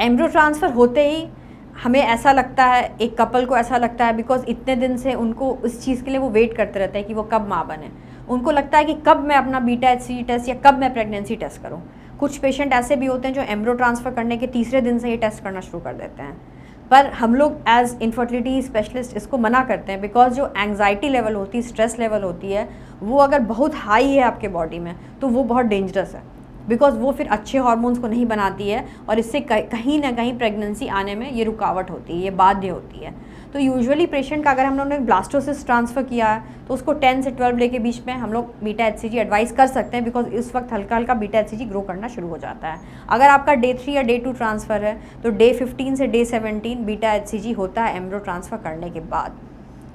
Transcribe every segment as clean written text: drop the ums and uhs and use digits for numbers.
Embryo transfer होते ही हमें ऐसा लगता है, एक कपल को ऐसा लगता है, बिकॉज इतने दिन से उनको उस चीज़ के लिए वो वेट करते रहते हैं कि वो कब माँ बने। उनको लगता है कि कब मैं अपना बीटा HCG टेस्ट या कब मैं प्रेगनेंसी टेस्ट करूँ। कुछ पेशेंट ऐसे भी होते हैं जो एम्ब्रियो ट्रांसफ़र करने के तीसरे दिन से ये टेस्ट करना शुरू कर देते हैं, पर हम लोग एज इनफर्टिलिटी स्पेशलिस्ट इसको मना करते हैं, बिकॉज जो एंग्जाइटी लेवल होती है, स्ट्रेस लेवल होती है, वो अगर बहुत हाई है आपके बॉडी में तो वो बहुत डेंजरस है, बिकॉज वो फिर अच्छे हार्मोन्स को नहीं बनाती है और इससे कहीं ना कहीं प्रेगनेंसी आने में ये रुकावट होती है, ये बाध्य होती है। तो यूजुअली पेशेंट का अगर हम लोगों ने ब्लास्टोसिस्ट ट्रांसफ़र किया है तो उसको 10 से 12 डे के बीच में हम लोग बीटा HCG एडवाइस कर सकते हैं, बिकॉज इस वक्त हल्का हल्का बीटा HCG ग्रो करना शुरू हो जाता है। अगर आपका डे 3 या डे 2 ट्रांसफ़र है तो डे 15 से डे 17 बीटा HCG होता है एम्ब्रियो ट्रांसफ़र करने के बाद।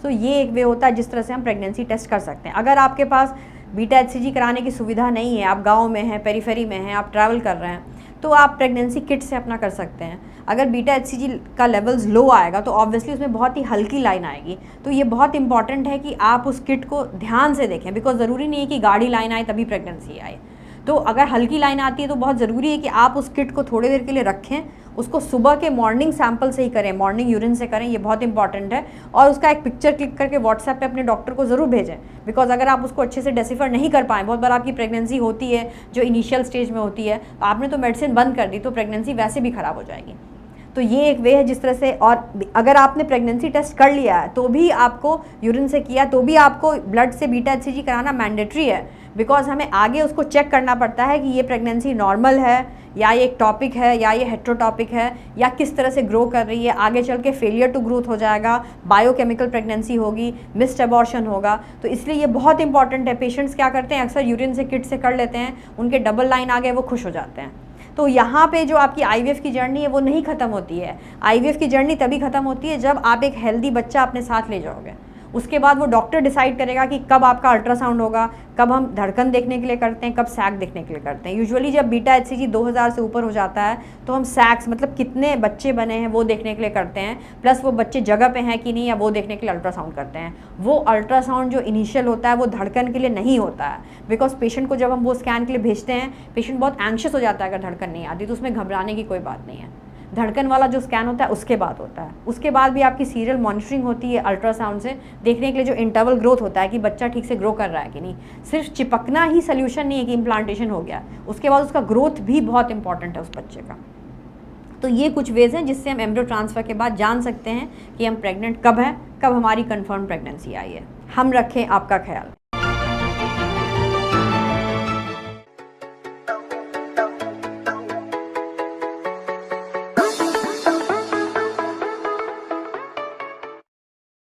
तो ये एक वे होता है जिस तरह से हम प्रेगनेंसी टेस्ट कर सकते हैं। अगर आपके पास बीटा HCG कराने की सुविधा नहीं है, आप गाँव में हैं, पेरीफेरी में हैं, आप ट्रैवल कर रहे हैं, तो आप प्रेगनेंसी किट से अपना कर सकते हैं। अगर बीटा HCG का लेवल्स लो आएगा तो ऑब्वियसली उसमें बहुत ही हल्की लाइन आएगी। तो ये बहुत इंपॉर्टेंट है कि आप उस किट को ध्यान से देखें, बिकॉज ज़रूरी नहीं है कि गाढ़ी लाइन आए तभी प्रेगनेंसी आए। तो अगर हल्की लाइन आती है तो बहुत ज़रूरी है कि आप उस किट को थोड़ी देर के लिए रखें, उसको सुबह के मॉर्निंग सैंपल से ही करें, मॉर्निंग यूरिन से करें, ये बहुत इंपॉर्टेंट है। और उसका एक पिक्चर क्लिक करके व्हाट्सएप पे अपने डॉक्टर को ज़रूर भेजें, बिकॉज अगर आप उसको अच्छे से डेसिफर नहीं कर पाएँ, बहुत बार आपकी प्रेगनेंसी होती है जो इनिशियल स्टेज में होती है, आपने तो मेडिसिन बंद कर दी तो प्रेगनेंसी वैसे भी ख़राब हो जाएगी। तो ये एक वे है जिस तरह से। और अगर आपने प्रेगनेंसी टेस्ट कर लिया है तो भी आपको यूरिन से किया तो भी आपको ब्लड से बीटा HCG कराना मैंडेटरी है, बिकॉज हमें आगे उसको चेक करना पड़ता है कि ये प्रेगनेंसी नॉर्मल है या ये एक टॉपिक है या ये हेट्रोटॉपिक है या किस तरह से ग्रो कर रही है, आगे चल के फेलियर टू ग्रोथ हो जाएगा, बायोकेमिकल प्रेगनेंसी होगी, मिस्ड अबॉर्शन होगा। तो इसलिए ये बहुत इंपॉर्टेंट है। पेशेंट्स क्या करते हैं, अक्सर यूरिन से किट से कर लेते हैं, उनके डबल लाइन आ गए, वो खुश हो जाते हैं। तो यहाँ पे जो आपकी IVF की जर्नी है वो नहीं ख़त्म होती है। IVF की जर्नी तभी ख़त्म होती है जब आप एक हेल्दी बच्चा अपने साथ ले जाओगे। उसके बाद वो डॉक्टर डिसाइड करेगा कि कब आपका अल्ट्रासाउंड होगा, कब हम धड़कन देखने के लिए करते हैं, कब सैक देखने के लिए करते हैं। यूजुअली जब बीटा HCG 2000 से ऊपर हो जाता है तो हम सैक्स, मतलब कितने बच्चे बने हैं वो देखने के लिए करते हैं, प्लस वो बच्चे जगह पे हैं कि नहीं या वो देखने के लिए अल्ट्रासाउंड करते हैं। वो अल्ट्रासाउंड जो इनिशियल होता है वो धड़कन के लिए नहीं होता है, बिकॉज पेशेंट को जब हम वो स्कैन के लिए भेजते हैं, पेशेंट बहुत एंग्शियस हो जाता है अगर धड़कन नहीं आती, तो उसमें घबराने की कोई बात नहीं है। धड़कन वाला जो स्कैन होता है उसके बाद होता है। उसके बाद भी आपकी सीरियल मॉनिटरिंग होती है अल्ट्रासाउंड से, देखने के लिए जो इंटरवल ग्रोथ होता है कि बच्चा ठीक से ग्रो कर रहा है कि नहीं। सिर्फ चिपकना ही सोल्यूशन नहीं है कि इम्प्लांटेशन हो गया, उसके बाद उसका ग्रोथ भी बहुत इंपॉर्टेंट है उस बच्चे का। तो ये कुछ वेज हैं जिससे हम एम्ब्रियो ट्रांसफ़र के बाद जान सकते हैं कि हम प्रेग्नेंट कब हैं, कब हमारी कंफर्म प्रेगनेंसी आई है। हम रखें आपका ख्याल।